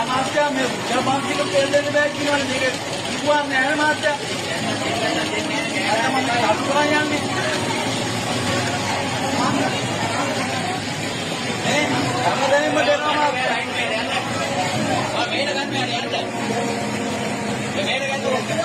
මාත්‍යා මේ ජපාන්තික තෙල් දෙන්න බෑ කියනවනේ මේක කිව්වා නෑ මාත්‍යා. මම කල්පනා යන්නේ. හැමදේම දෙනවා මාත්‍යා. මේක ගන්න යන්න. මේක ගන්න.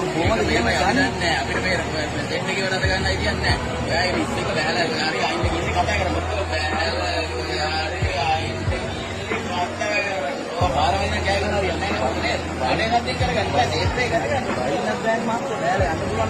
කොහොමද කියන්නේ ගන්නේ අපිට මේ දෙන්න කියවනද ගන්න ඉතියන්නේ නැහැ. ඔයා ඉස්සෙක බෑලා හරි අයින් ඉන්නේ කතා කරමු. බෑලා හරි අයින් ඉන්නේ කතා කරමු. ඔය පාර වෙන කෑ ගන්නවා යන්නේ නැහැ නේද? වැඩේ නැති කරගන්න බෑ ඒත් ඒ කරගන්න. ඉන්නත් දැන් මාත් බෑලා යන්න පුළුවන්